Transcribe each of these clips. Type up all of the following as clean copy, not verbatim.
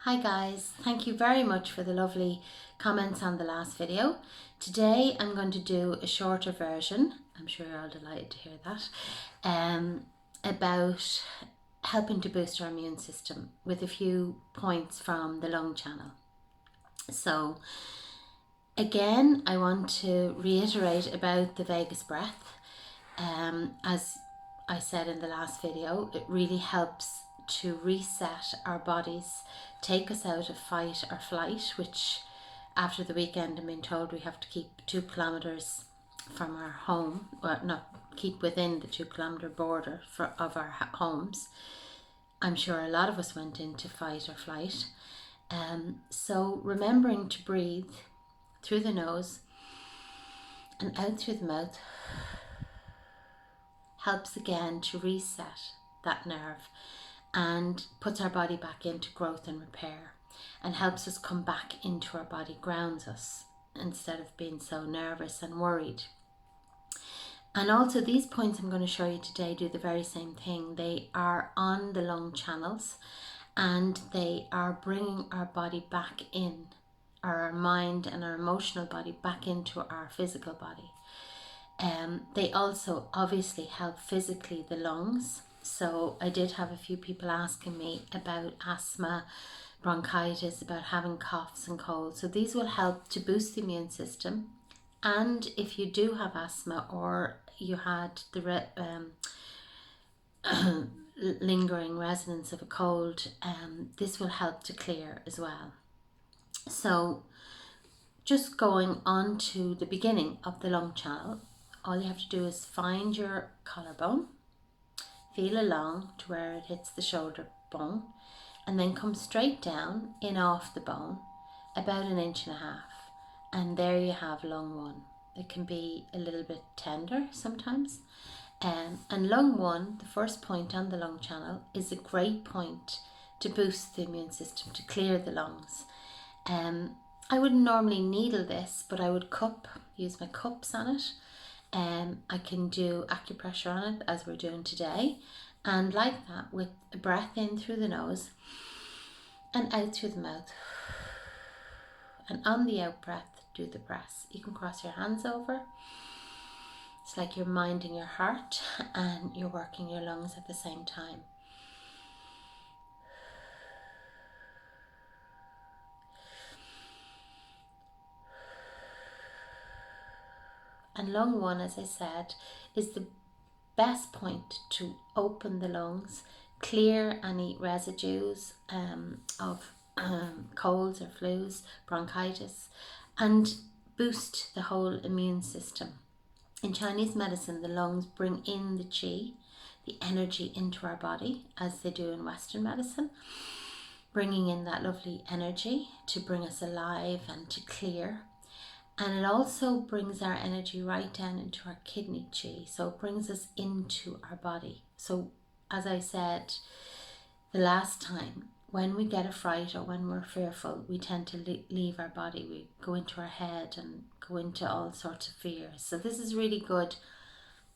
Hi guys, thank you very much for the lovely comments on the last video. Today I'm going to do a shorter version, I'm sure you're all delighted to hear that, about helping to boost our immune system with a few points from the lung channel. So again, I want to reiterate about the vagus breath. As I said in the last video, it really helps to reset our bodies, take us out of fight or flight, which after the weekend I'm being told we have to keep 2 kilometers from our home, well, not keep within the 2 kilometer border of our homes. I'm sure a lot of us went into fight or flight. So remembering to breathe through the nose and out through the mouth helps again to reset that nerve and puts our body back into growth and repair and helps us come back into our body, grounds us instead of being so nervous and worried. And also these points I'm going to show you today do the very same thing. They are on the lung channels and they are bringing our body back in, our mind and our emotional body back into our physical body. They also obviously help physically the lungs. So I did have a few people asking me about asthma, bronchitis, about having coughs and colds. So these will help to boost the immune system. And if you do have asthma or you had the lingering resonance of a cold, this will help to clear as well. So just going on to the beginning of the lung channel, all you have to do is find your collarbone, feel along to where it hits the shoulder bone, and then come straight down in off the bone about 1.5 inches. And there you have lung 1. It can be a little bit tender sometimes. And lung 1, the first point on the lung channel, is a great point to boost the immune system, to clear the lungs. I wouldn't normally needle this, but I would use my cups on it. I can do acupressure on it as we're doing today, and like that, with a breath in through the nose and out through the mouth, and on the out breath do the press. You can cross your hands over. It's like you're minding your heart and you're working your lungs at the same time. And lung 1, as I said, is the best point to open the lungs, clear any residues of colds or flus, bronchitis, and boost the whole immune system. In Chinese medicine, the lungs bring in the qi, the energy, into our body, as they do in Western medicine, bringing in that lovely energy to bring us alive and to clear. And it also brings our energy right down into our kidney qi. So it brings us into our body. So as I said the last time, when we get a fright or when we're fearful, we tend to leave our body. We go into our head and go into all sorts of fears. So this is really good,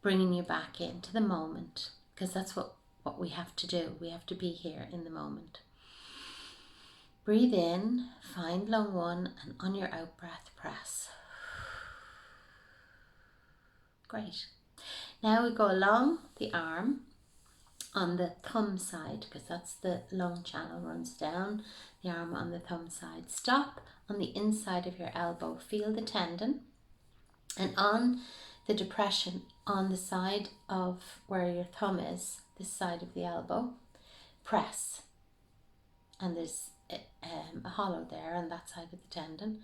bringing you back into the moment, because that's what we have to do. We have to be here in the moment. Breathe in, find lung 1, and on your out breath, press. Great. Now we go along the arm on the thumb side, because that's the lung channel, runs down the arm on the thumb side. Stop on the inside of your elbow, feel the tendon, and on the depression on the side of where your thumb is, this side of the elbow, press. And there's a hollow there on that side of the tendon.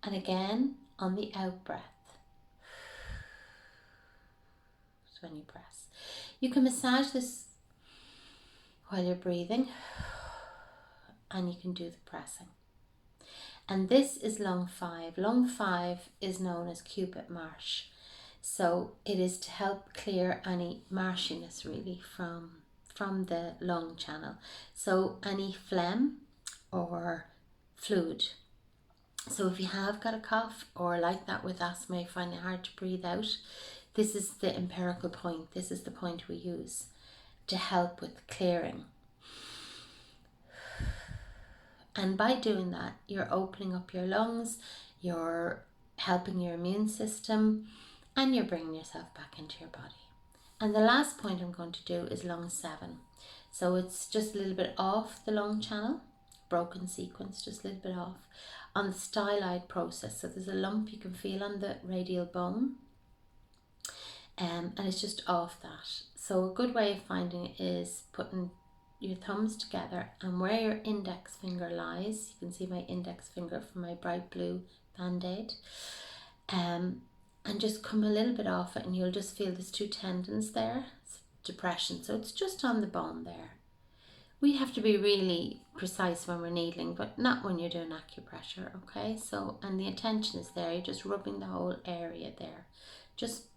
And again on the out breath, so when you press, you can massage this while you're breathing, and you can do the pressing. And this is lung 5. Lung 5 is known as Cupid marsh. So it is to help clear any marshiness really from the lung channel. So any phlegm or fluid. So if you have got a cough or like that with asthma, you find it hard to breathe out, this is the empirical point. This is the point we use to help with clearing. And by doing that, you're opening up your lungs, you're helping your immune system, and you're bringing yourself back into your body. And the last point I'm going to do is lung 7. So it's just a little bit off the lung channel, broken sequence, just a little bit off, on the styloid process. So there's a lump you can feel on the radial bone, and it's just off that. So a good way of finding it is putting your thumbs together, and where your index finger lies, you can see my index finger from my bright blue band-aid, and just come a little bit off it, and you'll just feel there's 2 tendons there. It's depression, so it's just on the bone there. We have to be really precise when we're needling, but not when you're doing acupressure, okay? So, and the attention is there, you're just rubbing the whole area there, just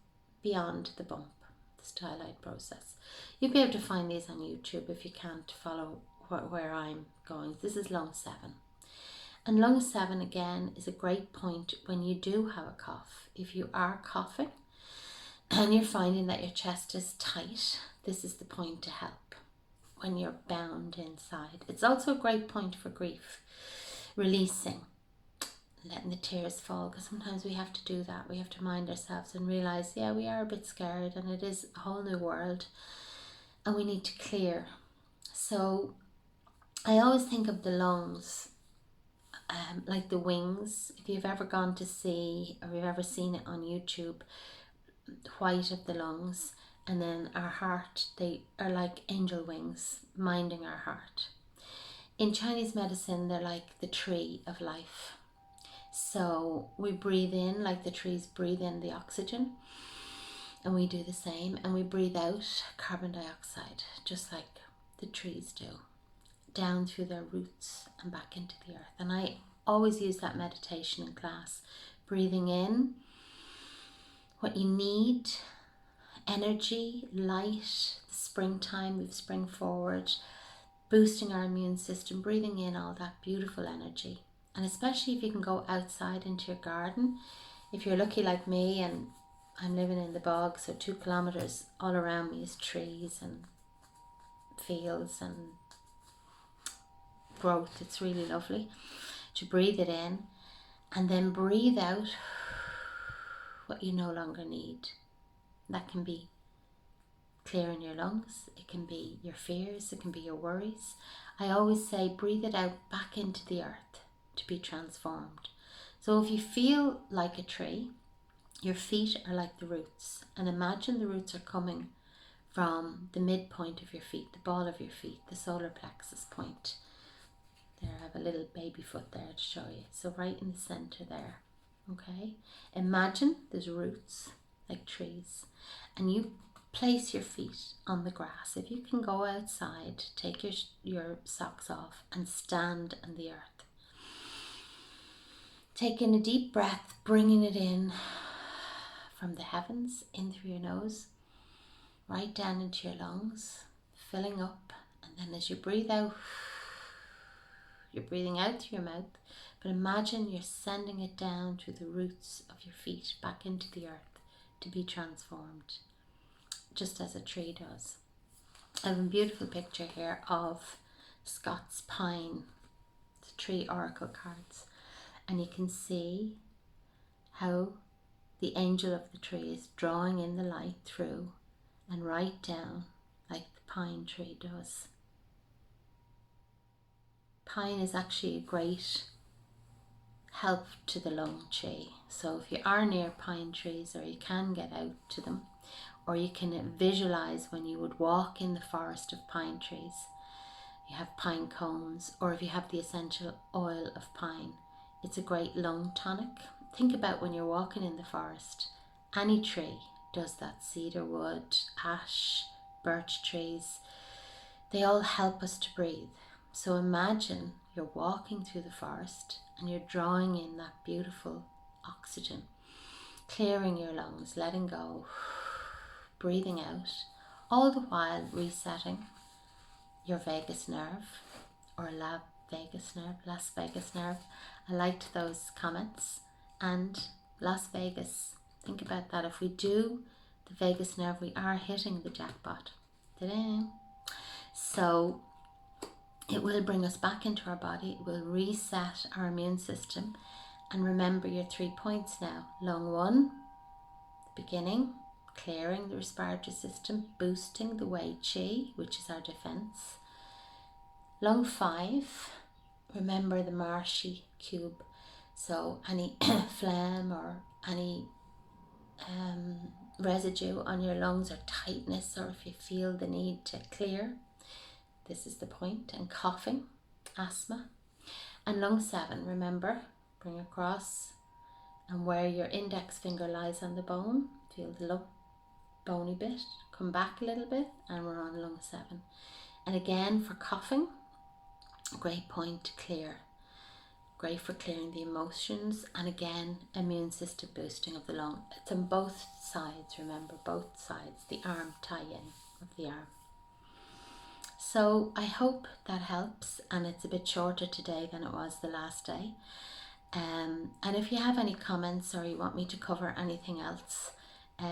beyond the bump, the styloid process. You'll be able to find these on YouTube if you can't follow where I'm going. This is lung 7. And lung 7 again is a great point when you do have a cough. If you are coughing and you're finding that your chest is tight, this is the point to help when you're bound inside. It's also a great point for grief, releasing, letting the tears fall, because sometimes we have to do that. We have to mind ourselves and realize, yeah, we are a bit scared and it is a whole new world and we need to clear. So I always think of the lungs like the wings. If you've ever gone to see, or you've ever seen it on YouTube, white of the lungs, and then our heart, they are like angel wings minding our heart. In Chinese medicine, they're like the tree of life. So we breathe in like the trees breathe in the oxygen, and we do the same, and we breathe out carbon dioxide just like the trees do, down through their roots and back into the earth. And I always use that meditation in class, breathing in what you need, energy, light, the springtime, we've spring forward, boosting our immune system, breathing in all that beautiful energy. And especially if you can go outside into your garden. If you're lucky like me, and I'm living in the bog, so 2 kilometers all around me is trees and fields and growth. It's really lovely to breathe it in and then breathe out what you no longer need. That can be clearing your lungs, it can be your fears, it can be your worries. I always say breathe it out back into the earth to be transformed. So if you feel like a tree, your feet are like the roots, and imagine the roots are coming from the midpoint of your feet, the ball of your feet, the solar plexus point. There, I have a little baby foot there to show you. So right in the center there, okay? Imagine there's roots like trees, and you place your feet on the grass. If you can go outside, take your socks off and stand on the earth. Take in a deep breath, bringing it in from the heavens, in through your nose, right down into your lungs, filling up. And then as you breathe out, you're breathing out through your mouth, but imagine you're sending it down through the roots of your feet back into the earth to be transformed, just as a tree does. I have a beautiful picture here of Scots pine, the tree oracle cards, and you can see how the angel of the tree is drawing in the light through and right down like the pine tree does. Pine is actually a great help to the lung chi. So if you are near pine trees, or you can get out to them, or you can visualize when you would walk in the forest of pine trees, you have pine cones, or if you have the essential oil of pine, it's a great lung tonic. Think about when you're walking in the forest, any tree does that, cedar wood, ash, birch trees, they all help us to breathe. So imagine you're walking through the forest and you're drawing in that beautiful oxygen, clearing your lungs, letting go, breathing out, all the while resetting your vagus nerve, or Las Vegas nerve. I liked those comments. And Las Vegas, think about that. If we do the vagus nerve, we are hitting the jackpot. Ta-da! So It will bring us back into our body, it will reset our immune system. And remember your 3 points now. Lung 1, the beginning, clearing the respiratory system, boosting the Wei Qi, which is our defense. Lung 5, remember the Marshi cube. So any phlegm or any residue on your lungs or tightness, or if you feel the need to clear, this is the point. And coughing, asthma. And lung 7, remember, bring across and where your index finger lies on the bone, feel the bony bit, come back a little bit, and we're on lung 7. And again for coughing, great point to clear. Great for clearing the emotions, and again, immune system boosting of the lung. It's on both sides, remember, both sides, the arm tie-in of the arm. So I hope that helps, and it's a bit shorter today than it was the last day. And if you have any comments or you want me to cover anything else,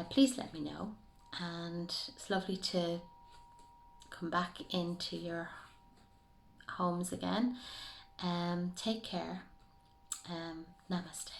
please let me know. And it's lovely to come back into your homes again. Take care. Namaste.